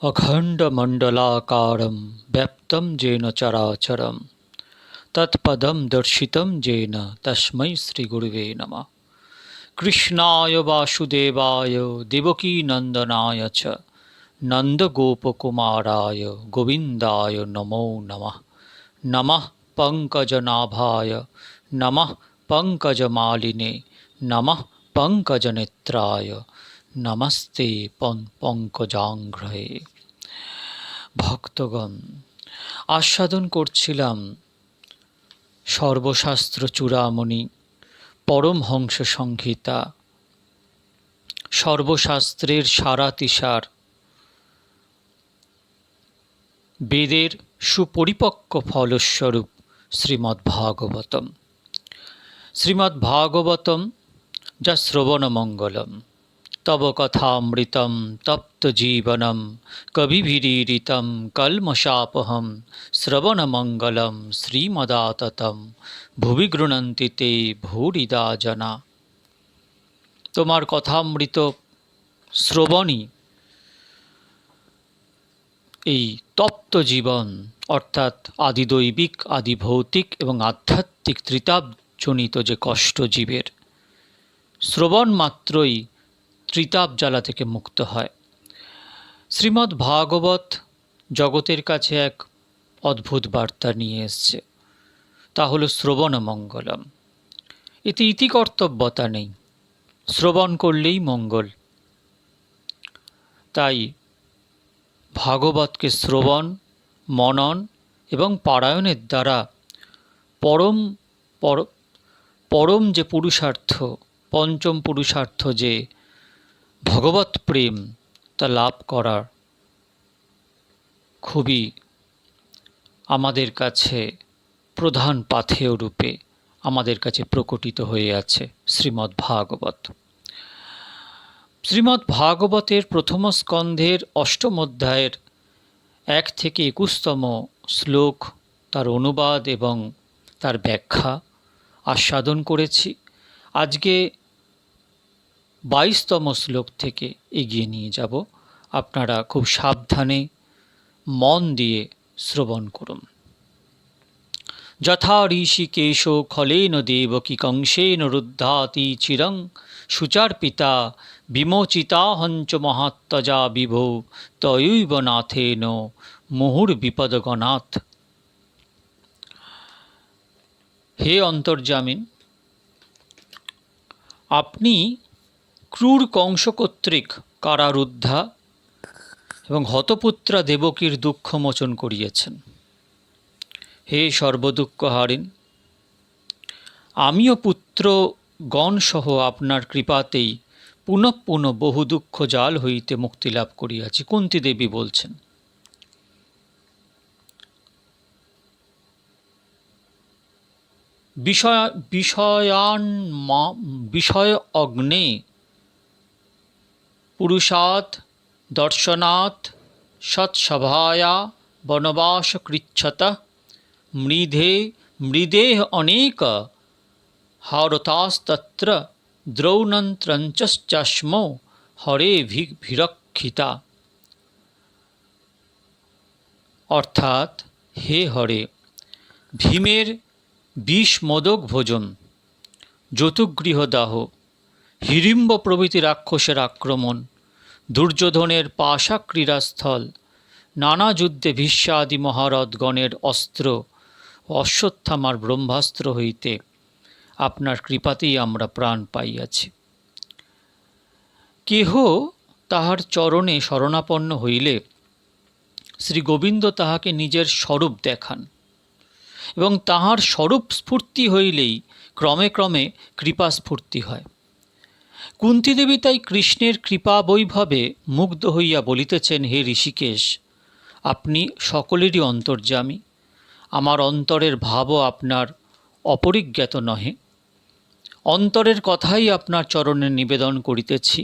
अखण्डमण्डलाकारं व्याप्तं येन चराचरं तत्पदं दर्शितं येन तस्मै श्रीगुरुवे नमः। कृष्णाय वासुदेवाय देवकीनन्दनाय च नन्दगोपकुमाराय गोविन्दाय नमो नमः। नमः पङ्कजनाभाय नमः पङ्कजमालिने नमः पङ्कजनेत्राय नमस्ते পঙ্কজাঙ্ঘ্রয়ে। ভক্তগণ, আস্বাদন করছিলাম সর্বশাস্ত্র চূড়ামণি পরমহংস সংহিতা, সর্বশাস্ত্রের সারাতিসার, বেদের সুপরিপক্ক ফলস্বরূপ শ্রীমদ্ভাগবতম। শ্রীমদ্ভাগবতম যা শ্রবণমঙ্গলম, তব কথামৃতম তপ্ত জীবনম কবিভিরীরিতম কলমশাপহম শ্রবণমঙ্গলম শ্রীমদাততম ভুবি গৃণন্তি তে ভূরিদা জনা। তোমার কথামৃত শ্রবণই এই তপ্ত জীবন অর্থাৎ আদিদৈবিক, আদিভৌতিক এবং আধ্যাত্মিক ত্রিতাপজনিত যে কষ্ট জীবের, শ্রবণ মাত্রই ত্রিতাপ জ্বালা থেকে মুক্ত হয়। শ্রীমদ্ ভাগবত জগতের কাছে এক অদ্ভুত বার্তা নিয়ে এসছে, তা হলো শ্রবণ মঙ্গলম। এতে ইতিকর্তব্যতা নেই, শ্রবণ করলেই মঙ্গল। তাই ভাগবতকে শ্রবণ, মনন এবং পারায়ণের দ্বারা পরম যে পুরুষার্থ, পঞ্চম পুরুষার্থ যে ভগবৎ প্রেম, তা লাভ করার খুবই আমাদের কাছে প্রধান পাথেয় রূপে আমাদের কাছে প্রকটিত হয়ে আছে শ্রীমদ্ ভাগবত। শ্রীমদ্ ভাগবতের প্রথম স্কন্ধের অষ্টম অধ্যায়ের 1 থেকে 21তম শ্লোক, তার অনুবাদ এবং তার ব্যাখ্যা আস্বাদন করেছি। আজকে 22তম শ্লোক থেকে এগিয়ে নিয়ে যাব। আপনারা খুব সাবধানে মন দিয়ে শ্রবণ করুন। যথা ঋষিকেশ খলেন দেবকী কংসেন রুদ্ধাতি চিরং শুচার্পিতা বিমোচিতাহঞ্চ মহাত্মজা বিভো তয়ৈব নাথেন মুহুর্বিপদগণাৎ। হে অন্তর্যামিন, আপনি ক্রূর কংস কর্তৃক কারারুদ্ধা এবং হতপুত্রা দেবকীর দুঃখ মোচন করিয়েছেন। হে সর্বদুঃখহারিণ, আমিও পুত্রগণ সহ আপনার কৃপাতেই পুনঃ পুনঃ বহু দুঃখ জাল হইতে মুক্তি লাভ করিয়াছি। কুন্তী দেবী বলছেন, বিষয় অগ্নে পুরুষাৎ দর্শনাৎ সৎসভায়া বনবাস কৃচ্ছত মৃদেহ অনেক হারতাস্তত্র দ্রৌণন্ত্রঞ্চস্মো হরে ভিরক্ষিতা। অর্থাৎ, হে হরে, ভীমের বিষ মোদক ভোজন, যতুগৃহদাহ, হিড়িম্ব প্রভৃতি রাক্ষসের আক্রমণ, দুর্যোধনের পাশা ক্রীড়াস্থল, নানা যুদ্ধে ভীষ্মাদি মহারথগণের অস্ত্র ও অশ্বত্থামার ব্রহ্মাস্ত্র হইতে আপনার কৃপাতেই আমরা প্রাণ পাইয়াছি। কেহ তাহার চরণে শরণাপন্ন হইলে শ্রী গোবিন্দ তাহাকে নিজের স্বরূপ দেখান এবং তাহার স্বরূপ স্ফূর্তি হইলেই ক্রমে ক্রমে কৃপা স্ফূর্তি হয়। কুন্তীদেবী তাই কৃষ্ণের কৃপা বৈভবে মুগ্ধ হইয়া বলিতেছেন, হে ঋষিকেশ, আপনি সকলেরই অন্তর্যামী। আমার অন্তরের ভাবও আপনার অপরিজ্ঞাত নহে। অন্তরের কথাই আপনার চরণে নিবেদন করিতেছি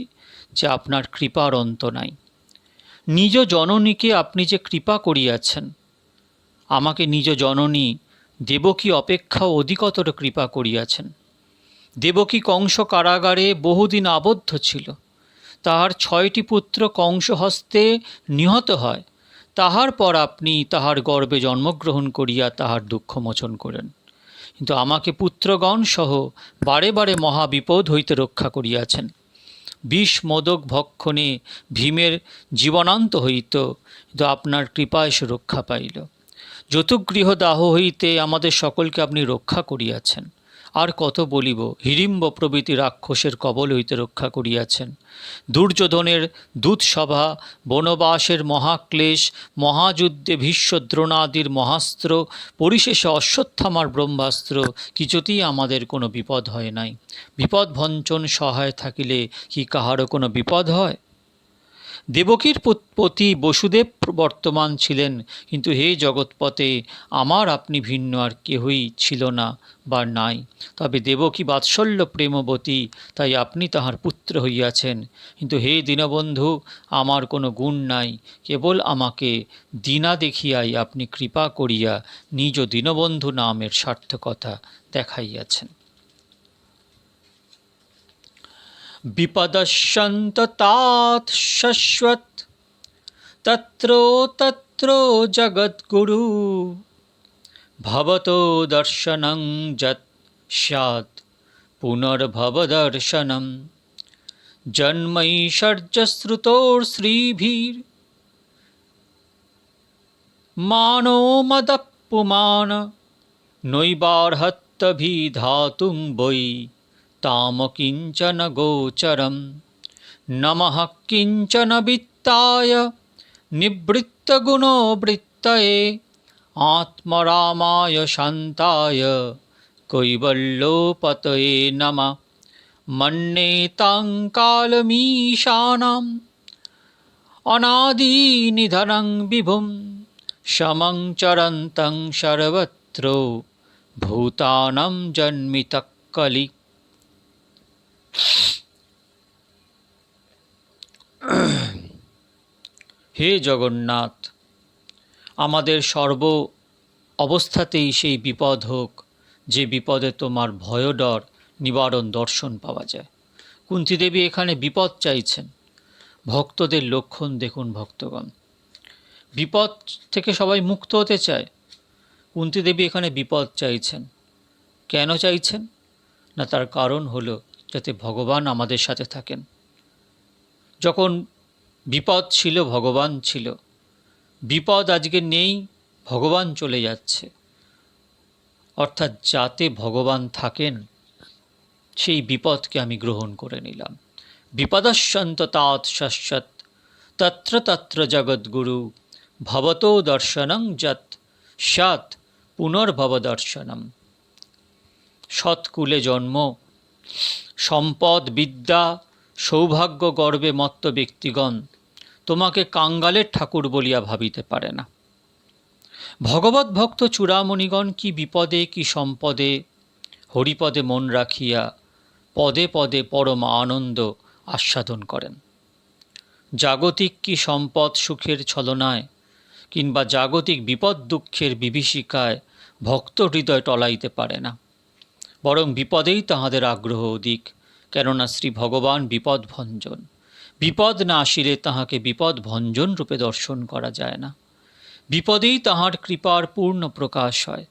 যে আপনার কৃপার অন্ত নাই। নিজ জননীকে আপনি যে কৃপা করিয়াছেন, আমাকে নিজ জননী দেবকী অপেক্ষাও অধিকতর কৃপা করিয়াছেন। দেবকী কংস কারাগারে বহুদিন আবদ্ধ ছিল। তাহার 6টি পুত্র কংস হস্তে নিহত হয়, তাহার পর আপনি তাহার গর্ভে জন্মগ্রহণ করিয়া তাহার দুঃখ মোচন করেন। কিন্তু আমাকে পুত্রগণ সহ বারে বারে মহাবিপদ হইতে রক্ষা করিয়াছেন। বিষ মোদক ভক্ষণে ভীমের জীবনান্ত হইত, কিন্তু আপনার কৃপায় সে রক্ষা পাইল। যতুগৃহ দাহ হইতে আমাদের সকলকে আপনি রক্ষা করিয়াছেন। আর কত বলিব, হিড়িম্ব প্রভৃতি রাক্ষসের কবল হইতে রক্ষা করিয়াছেন। দুর্যোধনের দূতসভা, বনবাসের মহাক্লেশ, মহাযুদ্ধে ভীষ্ম দ্রোণাদির মহাস্ত্র, পরিশেষে অশ্বত্থামার ব্রহ্মাস্ত্র, কিছুতেই আমাদের কোনো বিপদ হয় নাই। বিপদ ভঞ্চন সহায় থাকিলে কি কাহারও কোনো বিপদ হয়? দেবকীর পতি বসুদেব বর্তমান ছিলেন, কিন্তু হে জগৎপতে, আমার আপনি ভিন্ন আর কেহই ছিল না বা নাই। তবে দেবকী বাৎসল্য প্রেমবতী, তাই আপনি তাহার পুত্র হইয়াছেন। কিন্তু হে দীনবন্ধু, আমার কোনো গুণ নাই, কেবল আমাকে দীনা দেখিয়াই আপনি কৃপা করিয়া নিজ দীনবন্ধু নামের সার্থকতা দেখাইয়াছেন। বিপদস্যন্ত तात शश्वत तत्रो तत्रो जगद्गुरु भवतो दर्शनं यत् स्यात् पुनर्भवदर्शनं जन्मैषर्यश्रुतोर्श्रीभिर्मानो मदप्पुमान नैवार्हत्यभिधातुं वै ताम किंचन गोचरम नमः किंचन वित्ताय निवृत्त गुणोवृत्तये आत्मरामाय शान्ताय कैवल्योपतये नमः। मन्येतां कालमीशानम् अनादिनिधनं विभुं समं चरन्तं सर्वत्र भूतानां जन्मितः कलि। হে জগন্নাথ, আমাদের সর্ব অবস্থাতেই সেই বিপদ হোক যে বিপদে তোমার ভয় ডর নিবারণ দর্শন পাওয়া যায়। কুন্তীদেবী এখানে বিপদ চাইছেন। ভক্তদের লক্ষণ দেখুন ভক্তগণ, বিপদ থেকে সবাই মুক্ত হতে চায়। কুন্তীদেবী এখানে বিপদ চাইছেন। কেন চাইছেন? না, তার কারণ হলো যাতে ভগবান আমাদের সাথে থাকেন। যখন বিপদ ছিল ভগবান ছিল, বিপদ আজকে নেই, ভগবান চলে যাচ্ছে। অর্থাৎ যাতে ভগবান থাকেন সেই বিপদকে আমি গ্রহণ করে নিলাম। বিপদস্যন্ত तात शश्वत तत्र तत्र जगद्गुरु भवतो दर्शनं यत् स्यात् पुनर्भव दर्शनम। সৎকুলে জন্ম, সম্পদ বিদ্যা সৌভাগ্য গর্বে মত্ত ব্যক্তিগণ তোমাকে কাঙ্গালের ঠাকুর বলিয়া ভাবিতে পারে না। ভগবত ভক্ত চূড়ামণিগণ কি বিপদে কি সম্পদে হরিপদে মন রাখিয়া পদে পদে পরম আনন্দ আস্বাদন করেন। জাগতিক কি সম্পদ সুখের ছলনায় কিংবা জাগতিক বিপদ দুঃখের বিভীষিকায় ভক্ত হৃদয় টলাইতে পারে না, বরং বিপদেই তাহাদের আগ্রহ অধিক। কেননা শ্রী ভগবান বিপদ ভঞ্জন, বিপদ না আসিলে তাহাকে বিপদ ভঞ্জন রূপে দর্শন করা যায় না। বিপদেই তাহার কৃপার পূর্ণ প্রকাশ হয়।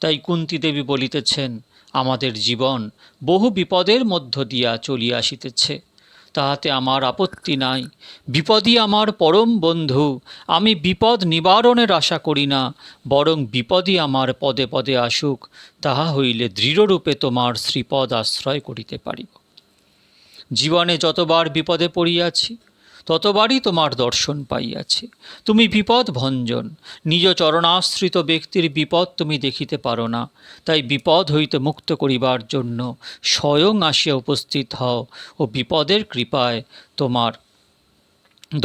তাই কুন্তী দেবী বলিতেছেন, আমাদের জীবন বহু বিপদের মধ্য দিয়া চলিয়া আসিতেছে, তাহাতে আমার আপত্তি নাই। বিপদই আমার পরম বন্ধু। আমি বিপদ নিবারণের আশা করি না, বরং বিপদই আমার পদে পদে আসুক, তাহা হইলে দৃঢ়রূপে তোমার শ্রীপদ আশ্রয় করিতে পারিব। জীবনে যতবার বিপদে পড়িয়াছি ততবারই তোমার দর্শন পাইয়াছি। তুমি বিপদ ভঞ্জন, নিজ চরণাশ্রিত ব্যক্তির বিপদ তুমি দেখিতে পারো না। তাই বিপদ হইতে মুক্ত করিবার জন্য স্বয়ং আসিয়া উপস্থিত হও ও বিপদের কৃপায় তোমার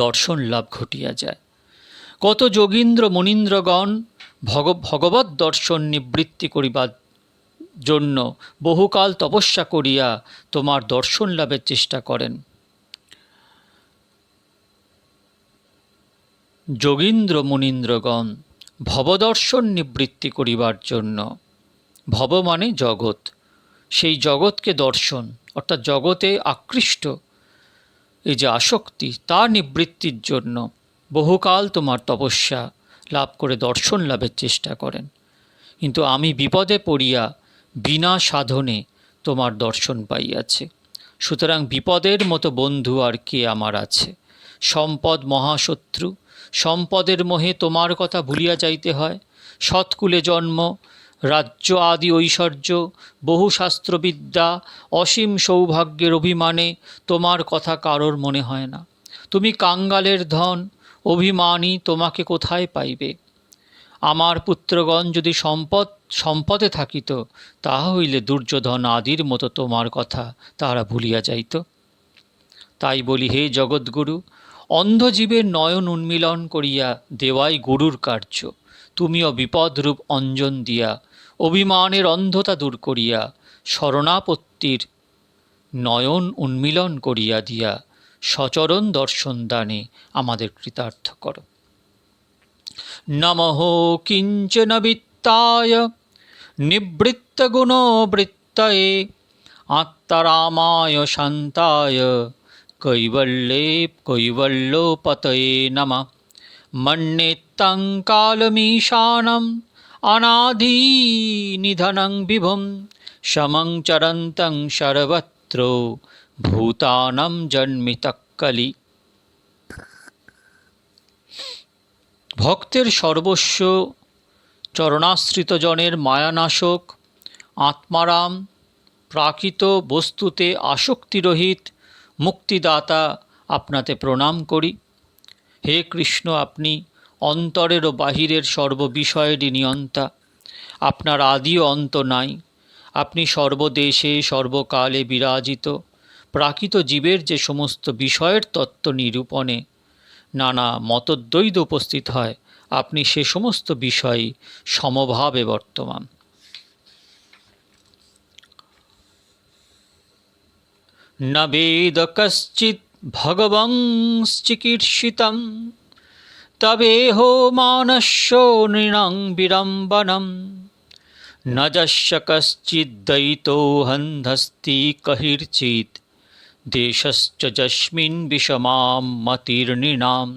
দর্শন লাভ ঘটিয়া যায়। কত যোগীন্দ্র মুনীন্দ্রগণ ভগবৎ দর্শন নিবৃত্তি করিবার জন্য বহুকাল তপস্যা করিয়া তোমার দর্শন লাভের চেষ্টা করেন। যোগীন্দ্র মুনীন্দ্রগণ ভবদর্শন নিবৃত্তি করিবার জন্য, ভব মানে জগৎ, সেই জগৎকে দর্শন অর্থাৎ জগতে আকৃষ্ট এই যে আসক্তি, তার নিবৃত্তির জন্য বহুকাল তোমার তপস্যা লাভ করে দর্শন লাভের চেষ্টা করেন, কিন্তু আমি বিপদে পড়িয়া বিনা সাধনে তোমার দর্শন পাইয়াছে। সুতরাং বিপদের মতো বন্ধু আর কে আমার আছে? সম্পদ মহাশত্রু, সম্পদের মোহে তোমার কথা ভুলিয়া যাইতে হয়। সৎকুলে জন্ম, রাজ্য আদি ঐশ্বর্য, বহু শাস্ত্রবিদ্যা, অসীম সৌভাগ্যের অভিমানে তোমার কথা কারোর মনে হয় না। তুমি কাঙ্গালের ধন, অভিমানী তোমাকে কোথায় পাইবে? আমার পুত্রগণ যদি সম্পদে থাকিত, তাহা হইলে দুর্যোধন আদির মতো তোমার কথা তাহারা ভুলিয়া যাইত। তাই বলি, হে জগৎগুরু, অন্ধজীবের নয়ন উন্মিলন করিয়া দেওয়াই গুরুর কার্য। তুমিও বিপদরূপ অঞ্জন দিয়া অভিমানের অন্ধতা দূর করিয়া শরণাপত্তির নয়ন উন্মিলন করিয়া দিয়া সচরণ দর্শন দানে আমাদের কৃতার্থ করো। নমঃ কিঞ্চন বিত্তায় নিবৃত্তগুণবৃত্তয়ে আত্মারামায় শান্তায় কৈবল্যোপতয়ে নমঃ। মন্যেত্তং কালমীশানম অনাদিনিধनं বিভুম সমং চরন্तं সর্বত্র ভূতানাং জন্মিতঃ কলি। ভক্তের সর্বস্ব, চরণাশ্রিত জনের মায়ানাশক, আত্মারাম, প্রাকৃত বস্তুতে আসক্তিরহিত মুক্তিদাতা, আপনাতে প্রণাম করি। হে কৃষ্ণ, আপনি অন্তরের ও বাহিরের সর্ববিষয়েরই নিয়ন্তা। আপনার আদি ও অন্ত নাই। আপনি সর্বদেশে সর্বকালে বিরাজিত। প্রাকৃত জীবের যে সমস্ত বিষয়ের তত্ত্ব নিরূপণে নানা মতদ্বৈত উপস্থিত হয়, আপনি সে সমস্ত বিষয়ে সমভাবে বর্তমান। ন বেদ কশ্চিৎ ভগবং চিকীর্ষিতং তবেহ মানস্য নৃণং বিড়ম্বনম ন যস্য কশ্চিদ্দয়িতো হন্ধস্তি কহির্চিৎ দেশশ্চ যস্মিन् বিষমাম মতির্নৃণাম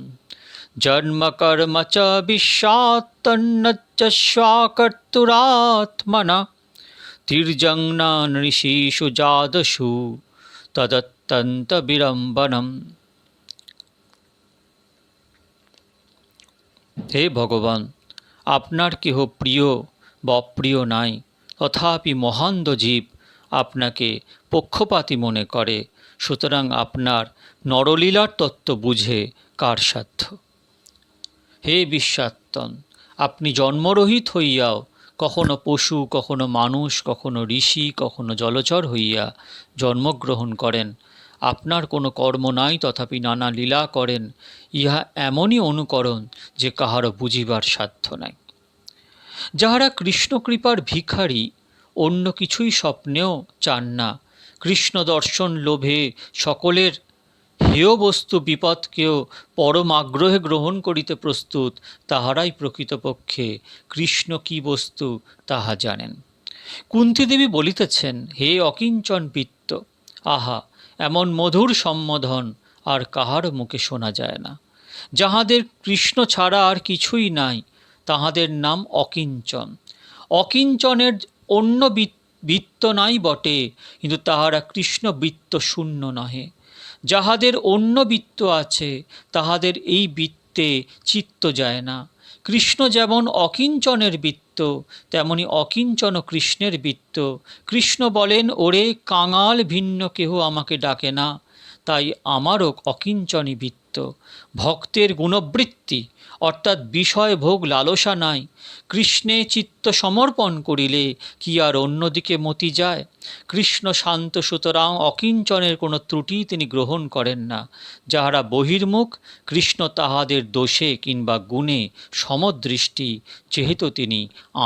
জন্ম কর্ম চ বিশ্বাত্তন্নস্বাকর্তুরাত্মনঃ তির্যং ন নৃষীষু যাদশু তদত্যন্ত বিড়ম্বনম। হে ভগবান, আপনার কেহ প্রিয় বা অপ্রিয় নাই, তথাপি মহান্দ জীব আপনাকে পক্ষপাতী মনে করে। সুতরাং আপনার নরলীলার তত্ত্ব বুঝে কার সাধ্য? হে বিশ্বাত্তন, আপনি জন্মরহিত হইয়াও কখনো পশু, কখনো মানুষ, কখনো ঋষি, কখনো জলচর হইয়া জন্মগ্রহণ করেন। আপনার কোনো কর্ম নাই, তথাপি নানা লীলা করেন। ইহা এমনই অনুকরণ যে কাহারও বুঝিবার সাধ্য নাই। যাহারা কৃষ্ণকৃপার ভিখারি, অন্য কিছুই স্বপ্নেও চান না, কৃষ্ণ দর্শন লোভে সকলের হেয় বস্তু বিপদকেও পরম আগ্রহে গ্রহণ করিতে প্রস্তুত, তাহারাই প্রকৃতপক্ষে কৃষ্ণ কি বস্তু তাহা জানেন। কুন্তীদেবী বলিতেছেন, হে অকিঞ্চন বিত্ত, আহা, এমন মধুর সম্বোধন আর কাহার মুখে শোনা যায় না। যাহাদের কৃষ্ণ ছাড়া আর কিছুই নাই, তাহাদের নাম অকিঞ্চন। অকিঞ্চনের অন্য বৃত্ত নাই বটে, কিন্তু তাহারা কৃষ্ণ বৃত্ত শূন্য নহে। যাহাদের অন্য বৃত্ত আছে, তাহাদের এই বৃত্তে চিত্ত যায় না। কৃষ্ণ যেমন অকিঞ্চনের বৃত্ত, তেমনি অকিঞ্চন কৃষ্ণের বৃত্ত। কৃষ্ণ বলেন, ওরে কাঙাল, ভিন্ন কেহ আমাকে ডাকে না, তাই আমারও অকিঞ্চনই বৃত্ত। ভক্তের গুণবৃত্তি অর্থাৎ বিষয় ভোগ লালসা নাই। কৃষ্ণে চিত্ত সমর্পণ করিলে কি আর অন্যদিকে মতি যায়? কৃষ্ণ শান্ত, সুতরাং অকিঞ্চনের কোনো ত্রুটি তিনি গ্রহণ করেন না। যাহারা বহির্মুখ, কৃষ্ণ তাহাদের দোষে কিংবা গুণে সমদৃষ্টি, যেহেতু তিনি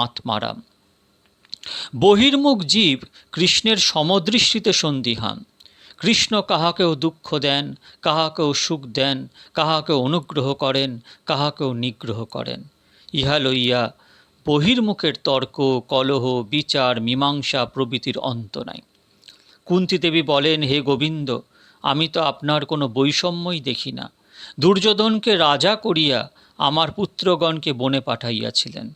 আত্মারাম। বহির্মুখ জীব কৃষ্ণের সমদৃষ্টিতে সন্দিহান। কৃষ্ণ কাহাকেও দুঃখ দেন, কাহাকেও সুখ দেন, কাহাকেও অনুগ্রহ করেন, কাহাকেও নিগ্রহ করেন। ইহা লইয়া বহির্মুখের তর্ক, কলহ, বিচার, মীমাংসা প্রভৃতির অন্ত নাই। কুন্তীদেবী বলেন, হে গোবিন্দ, আমি তো আপনার কোনো বৈষম্যই দেখি না। দুর্যোধনকে রাজা করিয়া আমার পুত্রগণকে বনে পাঠাইয়াছিলেন,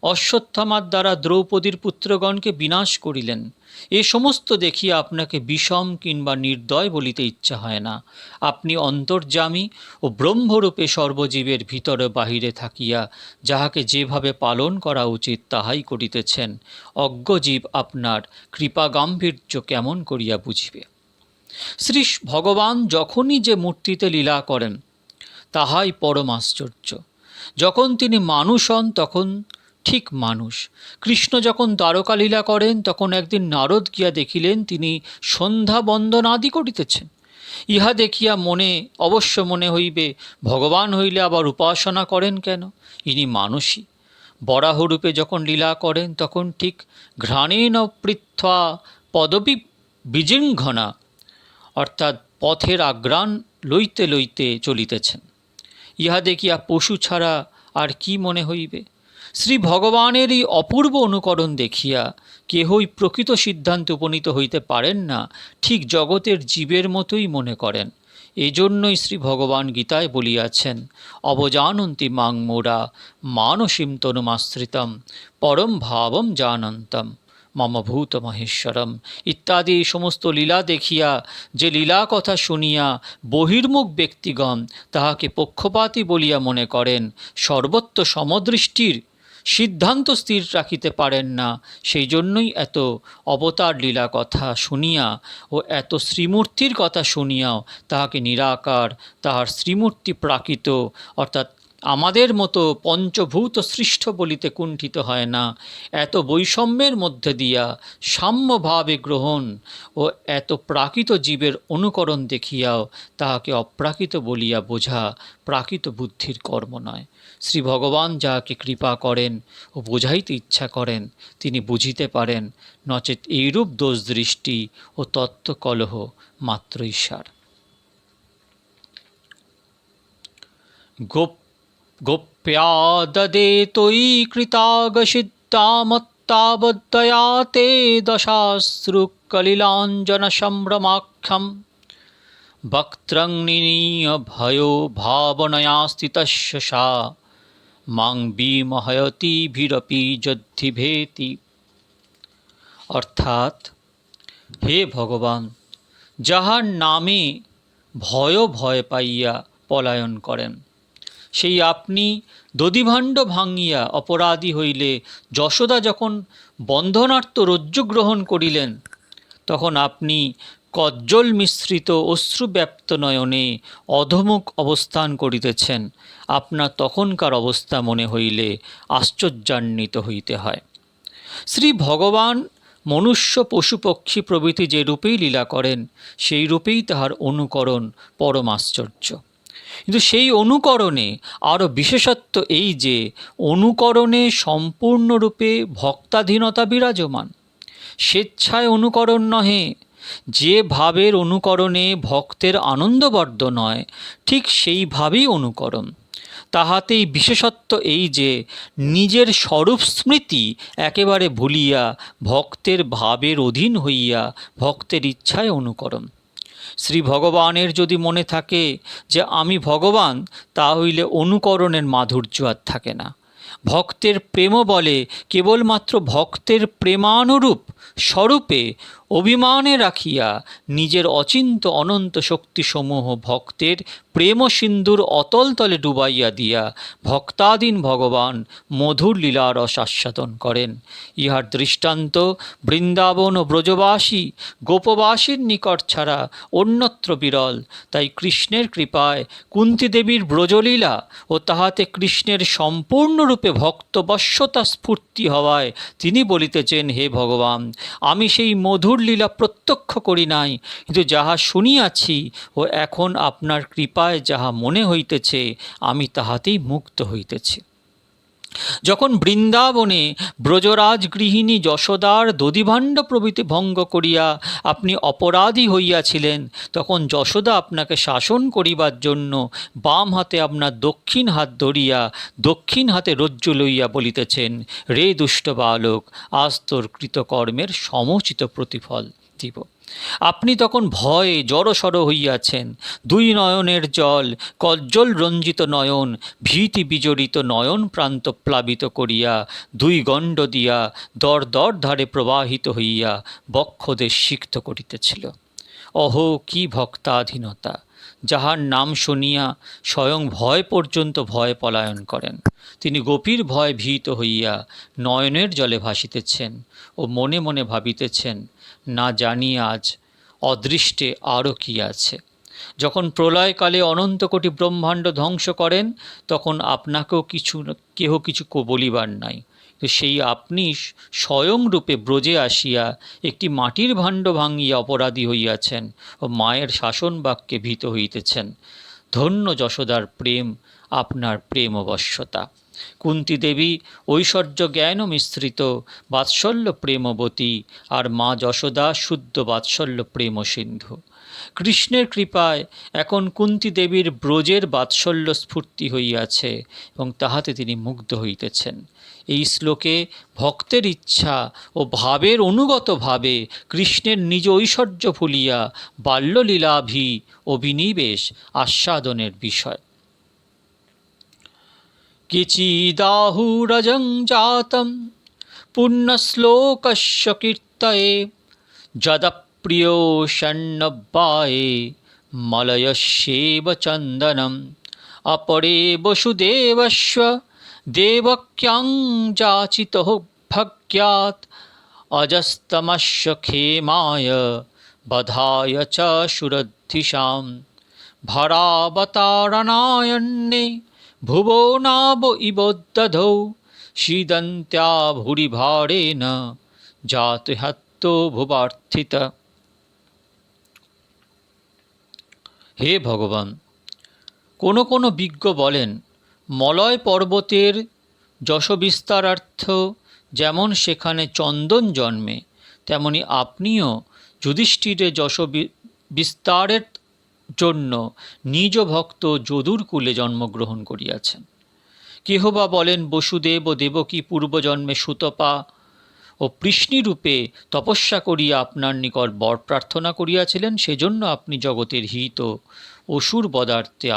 অশ্বত্থামার দ্বারা দ্রৌপদীর পুত্রগণকে বিনাশ করিলেন। এ সমস্ত দেখিয়া আপনাকে বিষম কিংবা নির্দয় বলিতে ইচ্ছা হয় না। আপনি অন্তর্যামী ও ব্রহ্মরূপে সর্বজীবের ভিতরে বাহিরে থাকিয়া যাহাকে যেভাবে পালন করা উচিত তাহাই করিতেছেন। অজ্ঞজীব আপনার কৃপা গাম্ভীর্য কেমন করিয়া বুঝিবে? শ্রী ভগবান যখনই যে মূর্তিতে লীলা করেন তাহাই পরম আশ্চর্য। যখন তিনি মানুষ হন তখন ঠিক মানুষ। কৃষ্ণ যখন দ্বারকা লীলা করেন তখন একদিন নারদ গিয়া দেখিলেন তিনি সন্ধ্যা বন্দনাদি করিতেছেন। ইহা দেখিয়া অবশ্য মনে হইবে, ভগবান হইলে আবার উপাসনা করেন কেন? ইনি মানুষই। বরাহরূপে যখন লীলা করেন তখন ঠিক ঘ্রাণেন পৃথ্বা পদবী বিজৃঙ্ঘনা, অর্থাৎ পথের আগ্রাণ লইতে লইতে চলিতেছেন। ইহা দেখিয়া পশু ছাড়া আর কি মনে হইবে? শ্রী ভগবানের এই অপূর্ব অনুকরণ দেখিয়া কেহই প্রকৃত সিদ্ধান্তে উপনীত হইতে পারেন না, ঠিক জগতের জীবের মতোই মনে করেন। এজন্যই শ্রী ভগবান গীতায় বলিয়াছেন, অবজানন্তি মাং মোরা মানসীম তনুমাশ্রিতম পরম ভাবম জানন্তম মম ভূত মহেশ্বরম ইত্যাদি এই সমস্ত লীলা দেখিয়া, যে লীলা কথা শুনিয়া বহির্মুখ ব্যক্তিগণ তাহাকে পক্ষপাতী বলিয়া মনে করেন, সর্বত্র সমদৃষ্টির সিদ্ধান্ত স্থির রাখিতে পারেন না, সেই জন্যই এত অবতার লীলা কথা শুনিয়া ও এত শ্রীমূর্তির কথা শুনিয়াও তাহাকে নিরাকার, তাহার শ্রীমূর্তি প্রাকৃত, অর্থাৎ আমাদের মতো পঞ্চভূত সৃষ্ট বলিতে কুণ্ঠিত হয় না। এত বৈষম্যের মধ্যে দিয়া সাম্যভাবে গ্রহণ ও এত প্রাকৃত জীবের অনুকরণ দেখিয়াও তাহাকে অপ্রাকৃত বলিয়া বোঝা প্রাকৃত বুদ্ধির কর্ম নয়। শ্রী ভগবান যাহাকে কৃপা করেন ও বোঝাইতে ইচ্ছা করেন তিনি বুঝিতে পারেন, নচেৎ এইরূপ দোষ দৃষ্টি ও তত্ত্বকলহ মাত্র ঈর্ষার। গোপ্যা দদে তৈ কৃতাগসিদ্ধামত্তাবদ্ধয়া তে দশাশ্রু কলিলাঞ্জন সম্ভ্রমাখ্যম বক্ত্রং নিনীয় ভয়ো ভাবনয়া স্থিতস্য সা মাং বিমহয়তি ভীরপি যদ্ধিভেতি। অর্থাৎ, হে ভগবান, যাহার নামে ভয় পাইয়া পলায়ন করেন, সেই আপনি দধিভাণ্ড ভাঙিয়া অপরাধী হইলে যশোদা যখন বন্ধনার্থ রজ্জু গ্রহণ করিলেন তখন আপনি কজ্জল মিশ্রিত অশ্রুব্যাপ্ত নয়নে অধমুখ অবস্থান করিতেছেন। আপনার তখনকার অবস্থা মনে হইলে আশ্চর্যান্বিত হইতে হয়। শ্রী ভগবান মনুষ্য পশু পক্ষী প্রভৃতি যে রূপেই লীলা করেন সেই রূপেই তাহার অনুকরণ পরম আশ্চর্য। কিন্তু সেই অনুকরণে আরও বিশেষত্ব এই যে অনুকরণে সম্পূর্ণরূপে ভক্তাধীনতা বিরাজমান। স্বেচ্ছায় অনুকরণ নহে। যে ভাবের অনুকরণে ভক্তের আনন্দবর্ধন হয় ঠিক সেইভাবেই অনুকরণ। তাহাতেই বিশেষত্ব এই যে নিজের স্বরূপ স্মৃতি একেবারে ভুলিয়া ভক্তের ভাবের অধীন হইয়া ভক্তের ইচ্ছায় অনুকরণ। শ্রী ভগবানের যদি মনে থাকে যে আমি ভগবান, তা হইলে অনুকরণের মাধুর্য আর থাকে না। ভক্তের প্রেম বলে কেবলমাত্র ভক্তের প্রেমানুরূপ স্বরূপে অভিমানে রাখিয়া নিজের অচিন্ত অনন্ত শক্তিসমূহ ভক্তের প্রেম সিন্ধুর অতল তলে ডুবাইয়া দিয়া ভক্তাধীন ভগবান মধুর লীলারস আস্বাদন করেন। ইহার দৃষ্টান্ত বৃন্দাবন ও ব্রজবাসী গোপবাসীর নিকট ছাড়া অন্যত্র বিরল। তাই কৃষ্ণের কৃপায় কুন্তী দেবীর ব্রজলীলা ও তাহাতে কৃষ্ণের সম্পূর্ণরূপে ভক্তবশ্যতা স্ফূর্তি হওয়ায় তিনি বলিতেছেন, হে ভগবান, আমি সেই মধুর লীলা প্রত্যক্ষ করি নাই, কিন্তু যাহা শুনিয়াছি ও এখন আপনার কৃপায় যাহা মনে হইতেছে আমি তাহাতেই মুক্ত হইতেছি। যখন বৃন্দাবনে ব্রজরাজ গৃহিণী যশোদার দধিভাণ্ড প্রভৃতি ভঙ্গ করিয়া আপনি অপরাধী হইয়াছিলেন, তখন যশোদা আপনাকে শাসন করিবার জন্য বাম হাতে আপনার দক্ষিণ হাত ধরিয়া দক্ষিণ হাতে রজ্জু লইয়া বলিতেছেন, রে দুষ্ট বালক, আজ তোর কৃতকর্মের সমুচিত প্রতিফল দিব। আপনি তখন ভয়ে জড়সড় হইয়াছেন। দুই নয়নের জল কজ্জল রঞ্জিত নয়ন ভীতি বিজড়িত নয়ন প্রান্ত প্লাবিত করিয়া দুই গণ্ড দিয়া দর দর ধারে প্রবাহিত হইয়া বক্ষদেশ সিক্ত করিতেছিল। অহো কি ভক্তাধীনতা! যাহার নাম শুনিয়া স্বয়ং ভয় পর্যন্ত ভয় পলায়ন করেন, তিনি গোপীর ভয় ভীত হইয়া নয়নের জলে ভাসিতেছেন ও মনে মনে ভাবিতেছেন, না জানি আজ অদৃষ্টে আরও কি আছে। যখন প্রলয়কালে অনন্ত কোটি ব্রহ্মাণ্ড ধ্বংস করেন, তখন আপনাকেও কেহ কিছু বলিবার নাই। তো সেই আপনি স্বয়ং রূপে ব্রজে আসিয়া একটি মাটির ভাণ্ড ভাঙিয়া অপরাধী হইয়াছেন ও মায়ের শাসন বাক্যে ভীত হইতেছেন। ধন্য যশোদার প্রেম, আপনার প্রেমবশ্যতা। কুন্তী দেবী ঐশ্বর্য জ্ঞান মিশ্রিত বাৎসল্য প্রেমবতী, আর মা যশোদা শুদ্ধ বাৎসল্য প্রেম সিন্ধু। কৃষ্ণের কৃপায় এখন কুন্তী দেবীর ব্রজের বাৎসল্য স্ফূর্তি হইয়াছে এবং তাহাতে তিনি মুগ্ধ হইতেছেন। এই শ্লোকে ভক্তের ইচ্ছা ও ভাবের অনুগত ভাবে কৃষ্ণের নিজ ঐশ্বর্য ভুলিয়া বাল্যলীলাভি অভিনিবেশ আস্বাদনের বিষয়। কিচিদাহুরজং জাতম পুণ্যশ্লোকস্য কীর্তয়ে যদপ্রিয় ষণ্ণব্বায়ে মলয়স্যেব চন্দনম অপরে বসুদেবস্য দেবক্যাং যাচিতঃ ভক্ত্যাৎ অজস্তমস্য ক্ষেমায় বধায় চ সুরদ্ধিষাং ভরাবতারণায়ন্যে ভুবো নাব ইবোদ্দধৌ শীদন্ত্য়া ভুরি ভারেণ জাতহত্য ভুবার্থিত। হে ভগবান, কোনো কোনো বিজ্ঞ বলেন, মলয় পর্বতের যশবিস্তারার্থ যেমন সেখানে চন্দন জন্মে, তেমনি আপনিও যুধিষ্ঠিরের যশ বিস্তারের জন্য নিজ ভক্ত যদুর কুলে জন্মগ্রহণ করিয়াছেন। কেহ বা বলেন বসুদেব ও দেবকী পূর্বজন্মে সুতপা ও পৃষ্ণিরূপে তপস্যা করিয়া আপনার নিকট বর প্রার্থনা করিয়াছিলেন, সেজন্য আপনি জগতের হিত অসুর পদার্থে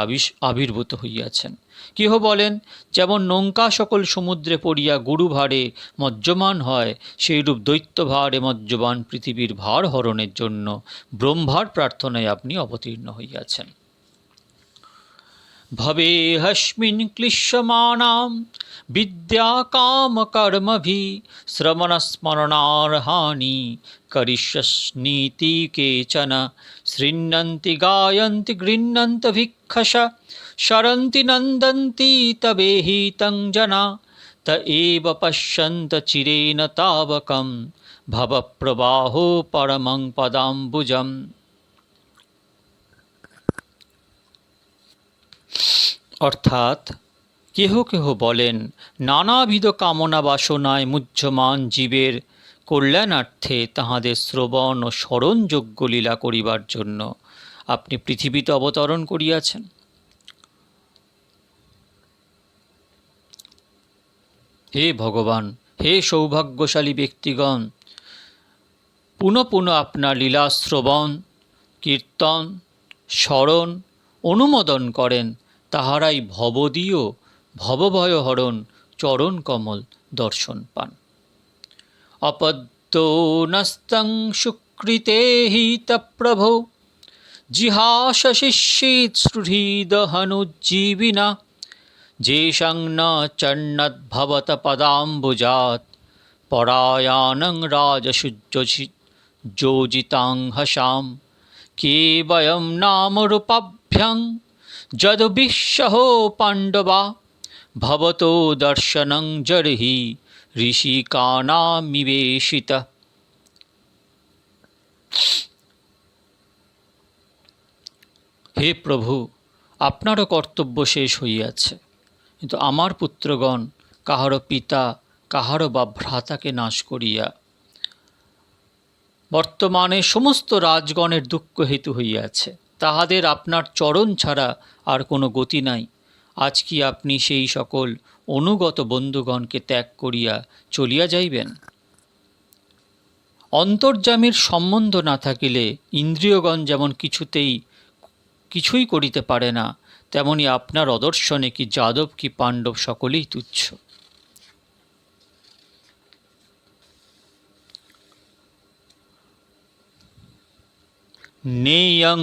আবির্ভূত হইয়াছেন। কেহ বলেন যেমন নৌকা সকল সমুদ্রে পড়িয়া গুরুভারে মজ্জমান হয়, সেইরূপ দৈত্যভারে মজ্জবান পৃথিবীর ভার হরণের জন্য ব্রহ্মার প্রার্থনায় আপনি অবতীর্ণ হইয়াছেন। ভবে হস্মিন ক্লিশ্যমানাম বিদ্যা কাম কর্মভি শ্রমণস্মরণার্হানি করিষ্যস্নীতি কেচন শৃণ্বন্তি গায়ন্তি গৃह्णन्ति ভিক্ষস শরন্তি নন্দন্তি তবেহিतं জনা त एव पश्यन्त চিরেন তাবকম ভবপ্রবাহো পরমং পদাম্বুজম। অর্থাৎ কেহ কেহ বলেন, নানাবিধ কামনা বাসনায় মুহ্যমান জীবের কল্যাণার্থে তাহাদের শ্রবণ ও স্মরণযোগ্য লীলা করিবার জন্য আপনি পৃথিবীতে অবতরণ করিয়াছেন। হে ভগবান, হে সৌভাগ্যশালী ব্যক্তিগণ, পুনঃ পুনঃ আপনার লীলা শ্রবণ, কীর্তন, স্মরণ, অনুমোদন করেন, তাহারাই ভবদীয় ভবভয়হরণ চরণ কমল দর্শন পান। অপদ্যো নস্তং সুকৃতে হিত প্রভো জিহাসশিষ্যিত সুহৃদহনুজ্জীবিনা যেষাং ন চন্নদ্ভবত পদাম্বুজাৎ পরায়াণং রাজসুযোজিতাং হসাম কে বয়ম নামরূপাভ্যাং যদবিশ্বহো পাণ্ডবা ভবতো দর্শনং জর্হি ঋষিকানামিবেশিত। হে প্রভু, আপনারও কর্তব্য শেষ হইয়াছে, কিন্তু আমার পুত্রগণ কাহারও পিতা কাহারও বা ভ্রাতাকে নাশ করিয়া বর্তমানে সমস্ত রাজগণের দুঃখ হেতু হইয়াছে। তাহাদের আপনার চরণ ছাড়া আর কোনো গতি নাই। আজ কি আপনি সেই সকল অনুগত বন্ধুগণকে ত্যাগ করিয়া চলিয়া যাইবেন? অন্তর্যামীর সম্বন্ধ না থাকিলে ইন্দ্রিয়গণ যেমন কিছুই করিতে পারে না, তেমনি আপনার অদর্শনে কি যাদব কি পাণ্ডব সকলেই তুচ্ছ। নেয়ং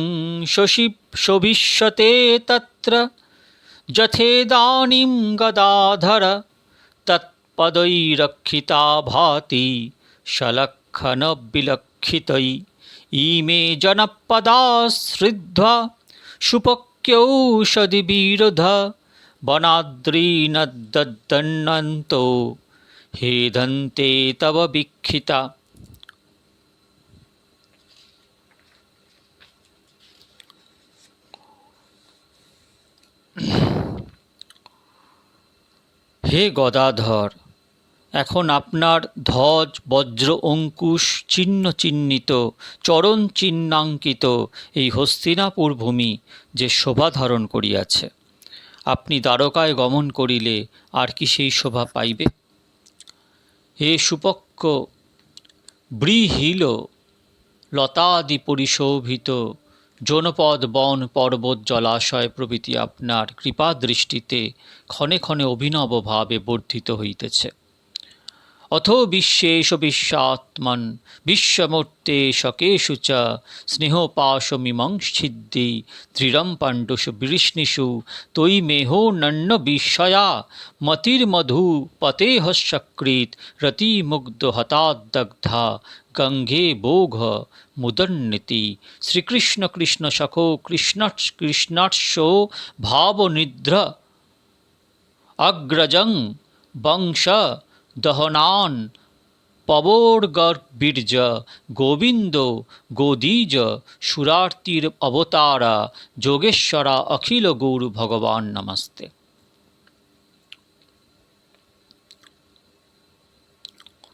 শোভিষ্যতে তত্র যথেদানীং গদাধর তৎপदैरक्षिता ভাতি সলক্ষণ বিলক্ষিতৈ ইমে জনপদাশ্রিধ্বা সুপক্যৌষধিবিরোধ বনাদ্রিনদ্দন্তো হেদন্তে তব বিক্ষিতা। হে গদাধর, এখন আপনার ধ্বজ বজ্র অঙ্কুশ চিহ্ন চিহ্নিত চরণ চিহ্নাঙ্কিত এই হস্তিনাপুর ভূমি যে শোভা ধারণ করিয়াছে, আপনি দ্বারকায় গমন করিলে আর কি সেই শোভা পাইবে? হে সুপক্ষ বৃহিল লতাদি পরিশোভিত জনপদ বন পর্বত জলাশয় প্রভৃতি আপনার কৃপা দৃষ্টিতে ক্ষণে ক্ষণে অভিনব ভাবে বর্ধিত হইতেছে। অথো বিশ্বেশ বিশ্বাত্মন বিশ্বমূর্তে শকেষু চ স্নেহপাশমিমংচ্ছিদ্যি দৃঢ়ং পাণ্ডুষু বৃষ্ণিষু তৈ মেহো নন্ন বিস্ময়া মতির্মধু পতেহ সক্রীত রতিমুগ্ধ হতাদগ্ধা গঙ্গে বোঘ মুদন্নিতি। শ্রীকৃষ্ণ কৃষ্ণ সখো কৃষ্ণার্ষো ভাবনিদ্র অগ্রজং বংশ দহনান পবর্গবীর্য গোবিন্দ গোদীজ সুরার্তির অবতারা যোগেশ্বরা অখিল গৌর ভগবান নমস্তে।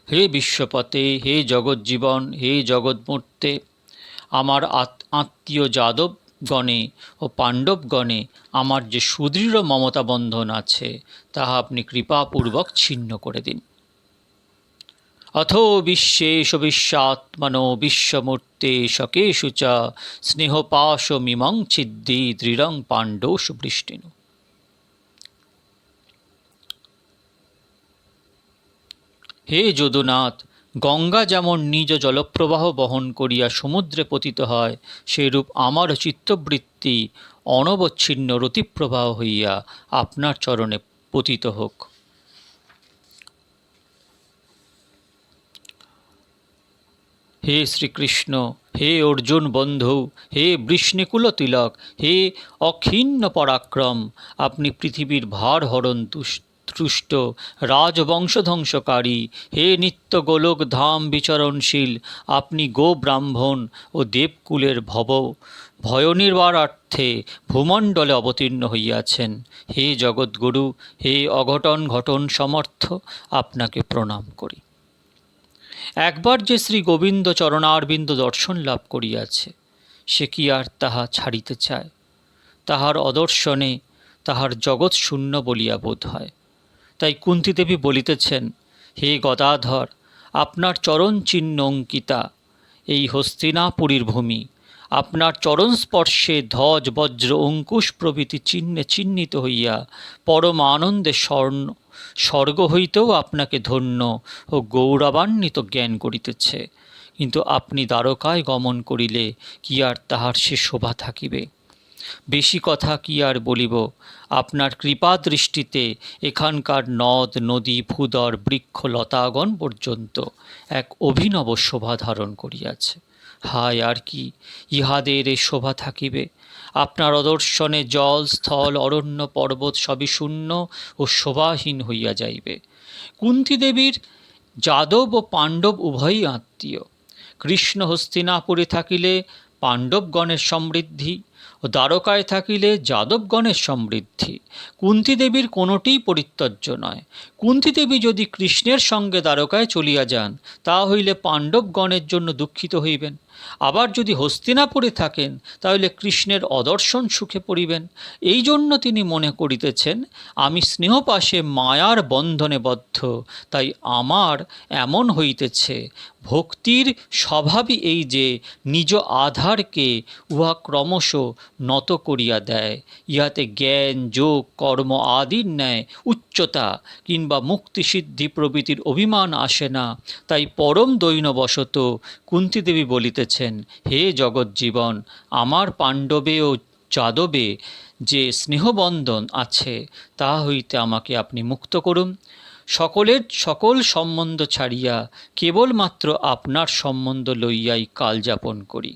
হে বিশ্বপতে, হে জগজ্জীবন, হে জগৎমূর্তে, আমার আত্মীয় যাদবগণে ও পাণ্ডবগণে আমার যে সুদৃঢ় মমতা বন্ধন আছে তাহা আপনি কৃপাপূর্বক ছিন্ন করে দিন। অথো বিশ্বেশ বিশ্বাত্মনো বিশ্বমূর্তে শকেষু চ স্নেহপাশমিমংচ্ছিদ্যি দৃঢ়ং পাণ্ডোষু বৃষ্টিনু। হে যদুনাথ, গঙ্গা যেমন নিজ জলপ্রবাহ বহন করিয়া সমুদ্রে পতিত হয়, সেইরূপ আমারও চিত্তবৃত্তি অনবচ্ছিন্ন রতিপ্রবাহ হইয়া আপনার চরণে পতিত হোক। হে শ্রীকৃষ্ণ, হে অর্জুন বন্ধু, হে বৃষ্ণিকুল তিলক, হে অক্ষীণ পরাক্রম, আপনি পৃথিবীর ভার হরণ তুষ্ট রাজবংশধ্বংসকারী, হে নিত্য গোলক ধাম বিচরণশীল, আপনি গো ব্রাহ্মণ ও দেবকুলের ভয়নির্বারার্থে ভূমণ্ডলে অবতীর্ণ হইয়াছেন। হে জগৎগুরু, হে অঘটন ঘটন সমর্থ, আপনাকে প্রণাম করি। একবার যে শ্রী গোবিন্দ চরণারবিন্দ দর্শন লাভ করিয়াছে, সে কি আর তাহা ছাড়িতে চায়? তাহার অদর্শনে তাহার জগৎ শূন্য বলিয়া বোধ হয়। তাই কুন্তীদেবী বলিতেছেন, হে গদাধর, আপনার চরণ চিহ্ন অঙ্কিতা এই হস্তিনাপুরীর ভূমি, আপনার চরণ স্পর্শে ধ্বজ বজ্র অঙ্কুশ প্রভৃতি চিহ্নে চিহ্নিত হইয়া পরম আনন্দে স্বর্গ হইতেও আপনাকে ধন্য ও গৌরবান্বিত জ্ঞান করিতেছে। কিন্তু আপনি দ্বারকায় গমন করিলে কি আর তাহার সে শোভা থাকিবে? বেশি কথা কি আর বলিব, আপনার কৃপা দৃষ্টিতে এখানকার নদ নদী ভূদর বৃক্ষ লতাগণ পর্যন্ত এক অভিনব শোভা ধারণ করিয়াছে। হায়, আর কি ইহাদের এ শোভা থাকিবে? আপনার অদর্শনে জল স্থল অরণ্য পর্বত সবই শূন্য ও শোভাহীন হইয়া যাইবে। কুন্তীদেবীর যাদব ও পাণ্ডব উভয়ই আত্মীয়। কৃষ্ণ হস্তিনাপুরে থাকিলে পাণ্ডবগণের সমৃদ্ধি ও দ্বারকায় থাকিলে যাদবগণের সমৃদ্ধি। কুন্তীদেবীর কোনোটিই পরিত্যজ্য নয়। কুন্তীদেবী যদি কৃষ্ণের সঙ্গে দ্বারকায় চলিয়া যান, তা হইলে পাণ্ডবগণের জন্য দুঃখিত হইবেন। আবার যদি হস্তিনাপুরে থাকেন তাহলে কৃষ্ণের অদর্শন সুখে পড়িবেন। এই জন্য তিনি মনে করিতেছেন, আমি স্নেহপাশে মায়ার বন্ধনে বদ্ধ, তাই আমার এমন হইতেছে। ভক্তির স্বভাবই এই যে নিজ আধারকে উহা ক্রমশ নত করিয়া দেয়। ইহাতে জ্ঞান, যোগ, কর্ম আদির ন্যায় উচ্চতা কিংবা মুক্তিসিদ্ধি প্রভৃতির অভিমান আসে না। তাই পরম দৈন্যবশত কুন্তীদেবী বলিতেছেন, হে জগজ্জীবন, আমার পাণ্ডবে ও যাদবে যে স্নেহবন্ধন আছে তা হইতে আমাকে আপনি মুক্ত করুন। সকল সম্বন্ধ ছাড়িয়া কেবলমাত্র আপনার সম্বন্ধ লইয়াই কালযাপন করি।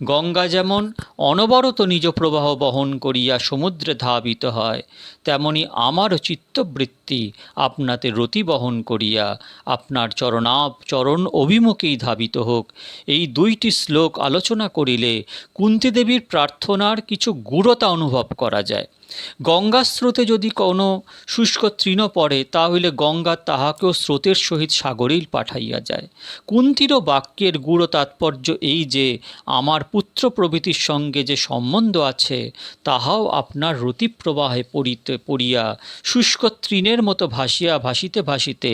গঙ্গা যেমন অনবরত নিজ প্রবাহ বহন করিয়া সমুদ্রে ধাবিত হয়, তেমনি আমারও চিত্তবৃত্তি আপনাতে রতি বহন করিয়া আপনার চরণ অভিমুখেই ধাবিত হোক। এই দুইটি শ্লোক আলোচনা করিলে কুন্তীদেবীর প্রার্থনার কিছু গূঢ়তা অনুভব করা যায়। গঙ্গার স্রোতে যদি কোনো শুষ্ক তৃণ পড়ে, তাহলে গঙ্গা তাহাকেও স্রোতের সহিত সাগরেই পাঠাইয়া যায়। কুন্তীরও বাক্যের গূঢ় তাৎপর্য এই যে আমার পুত্র প্রভৃতির সঙ্গে যে সম্বন্ধ আছে তাহাও আপনার রতিপ্রবাহে পড়িয়া শুষ্ক তৃণের মতো ভাসিতে ভাসিতে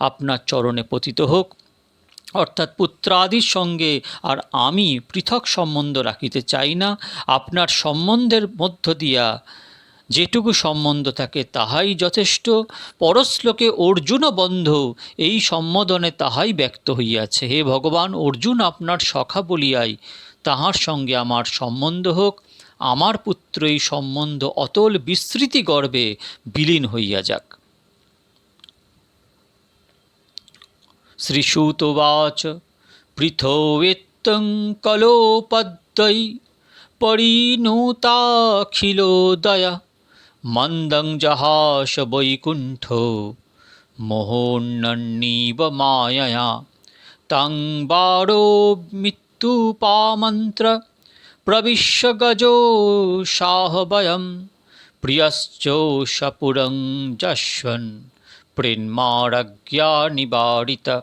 আপনার চরণে পতিত হোক। অর্থাৎ পুত্রাদির সঙ্গে আর আমি পৃথক সম্বন্ধ রাখিতে চাই না। আপনার সম্বন্ধের মধ্য দিয়া যেটুকু সম্বন্ধ থাকে তাহাই যথেষ্ট। পরশ্লোকে অর্জুন বন্ধ, এই সম্বোধনে তাহাই ব্যক্ত হইয়াছে। হে ভগবান, অর্জুন আপনার সখা বলিয়াই তাহার সঙ্গে আমার সম্বন্ধ হোক। আমার পুত্র এই সম্বন্ধ অতল বিস্মৃতি গর্বে বিলীন হইয়া যাক। শ্রীসূতবাচ পৃথোয়েত্তং কলোপদ্বৈ পরিণুতাখিলোদয়া মন্দং জহাস বৈকুণ্ঠ মোহন্নন্নীব মায়য়া তং বারো মৃত্যুপামন্ত্র প্রবিশ্য গজো সাহবয়ম প্রিয়শ্চোষপুরং যশ্বন প্রেন্মারজ্ঞা নিবারিতা।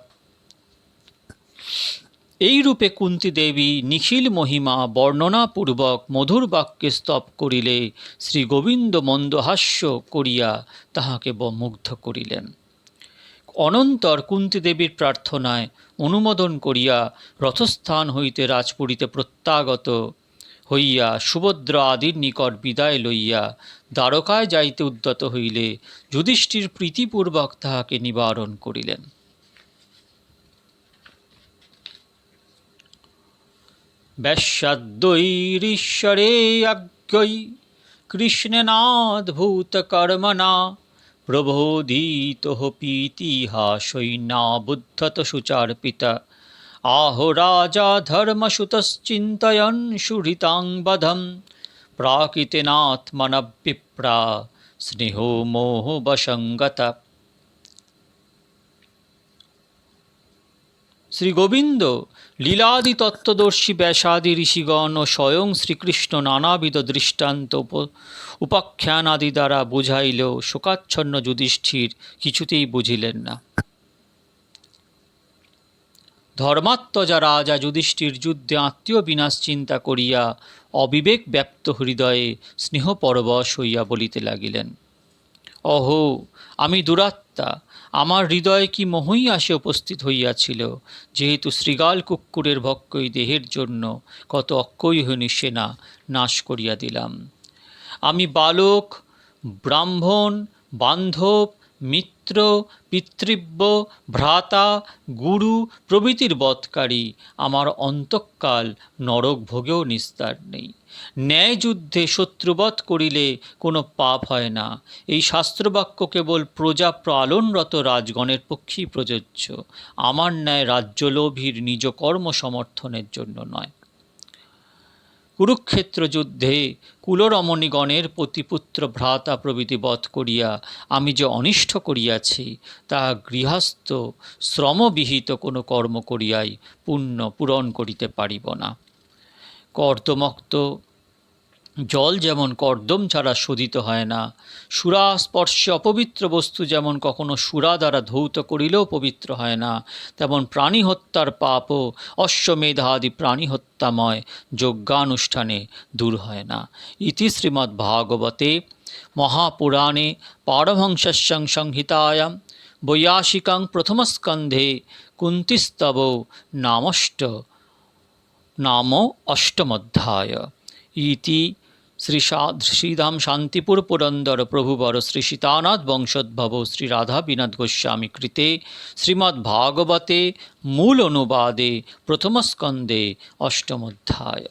এইরূপে কুন্তীদেবী নিখিল মহিমা বর্ণনাপূর্বক মধুর বাক্যে স্তব করিলে শ্রী গোবিন্দ মন্দহাস্য করিয়া তাহাকে মুগ্ধ করিলেন। অনন্তর কুন্তীদেবীর প্রার্থনায় অনুমোদন করিয়া রথস্থান হইতে রাজপুরীতে প্রত্যাগত হইয়া সুভদ্রা আদির নিকট বিদায় লইয়া দ্বারকায় যাইতে উদ্যত হইলে যুধিষ্ঠির প্রীতিপূর্বক তাহাকে নিবারণ করিলেন। ব্যাসাদ্বৈরীশ্বরে আজ্ঞৈ কৃষ্ণেনাদ্ভূতকর্মণা প্রবোধিতঃ পীতিহাসৈনাবুদ্ধত শুচার্পিতা আহো রাজা ধর্মসুতশ্চিন্তয়न् সুহৃতাং বধম প্রাকৃতেনাত্মনবিপ্রা স্নেহো মোহ বসঙ্গতা। শ্রী গোবিন্দ লীলাদি তত্ত্বদর্শী ব্যাসাদি ঋষিগণ ও স্বয়ং শ্রীকৃষ্ণ নানাবিধ দৃষ্টান্ত উপাখ্যানাদি দ্বারা বুঝাইলেও শোকাচ্ছন্ন যুধিষ্ঠির কিছুতেই বুঝিলেন না। ধর্মাত্মজা রাজা যুধিষ্ঠির যুদ্ধে আত্মীয় বিনাশ চিন্তা করিয়া অবিবেক ব্যাপ্ত হৃদয়ে স্নেহপরবশ হইয়া বলিতে লাগিলেন, অহো, আমি দুরাত্মা, আমার হৃদয়ে কি মোহই আসে উপস্থিত হইয়াছিল, যেহেতু শৃগাল কুক্কুরের ভক্ষই দেহের জন্য কত অক্ষয়হীনী সেনা নাশ করিয়া দিলাম। আমি বালক, ব্রাহ্মণ, বান্ধব, মিত্র, পিতৃব্য, ভ্রাতা, গুরু প্রভৃতির বধকারী, আমার অন্তঃকাল নরক ভোগেও নিস্তার নেই। ন্যায় যুদ্ধে শত্রুবধ করিলে কোনো পাপ হয় না, এই শাস্ত্রবাক্য কেবল প্রজা পালনরত রাজগণের পক্ষেই প্রযোজ্য, আমার ন্যায় রাজ্যলোভীর নিজ কর্ম সমর্থনের জন্য নয়। কুরুক্ষেত্র যুদ্ধে কুলরমণীগণের পতিপুত্র ভ্রাতা প্রভৃতি বধ করিয়া আমি যে অনিষ্ট করিয়াছি, তাহা গৃহস্থ শ্রমবিহিত কোনো কর্ম করিয়াই পুণ্য পূরণ করিতে পারিব না। কর্দমক্ত জল যেমন কর্দম ছাড়া শোধিত হয় না, সুরা স্পর্শে অপবিত্র বস্তু যেমন কখনো সুরা দ্বারা ধৌত করিলেও পবিত্র হয় না, তেমন প্রাণী হত্যার পাপও অশ্বমেধাদি প্রাণী হত্যাময় যজ্ঞানুষ্ঠানে দূর হয় না। ইতি শ্রীমদ্ভাগবতে মহাপুরাণে পারমহংস্যাং সংহিতায়াম বৈয়াসিকাং প্রথমস্কন্ধে কুন্তিস্তব নাম অষ্টমধ্যায়। ইতি শ্রীধাম শান্তিপুর পুরন্দর প্রভুবর শ্রী সীতানাথ বংশোদ্ভব শ্রী রাধা বিনোদ গোস্বামী কৃতে শ্রীমদ্ভাগবতে মূল অনুবাদে প্রথমস্কন্ধে অষ্টমধ্যায়।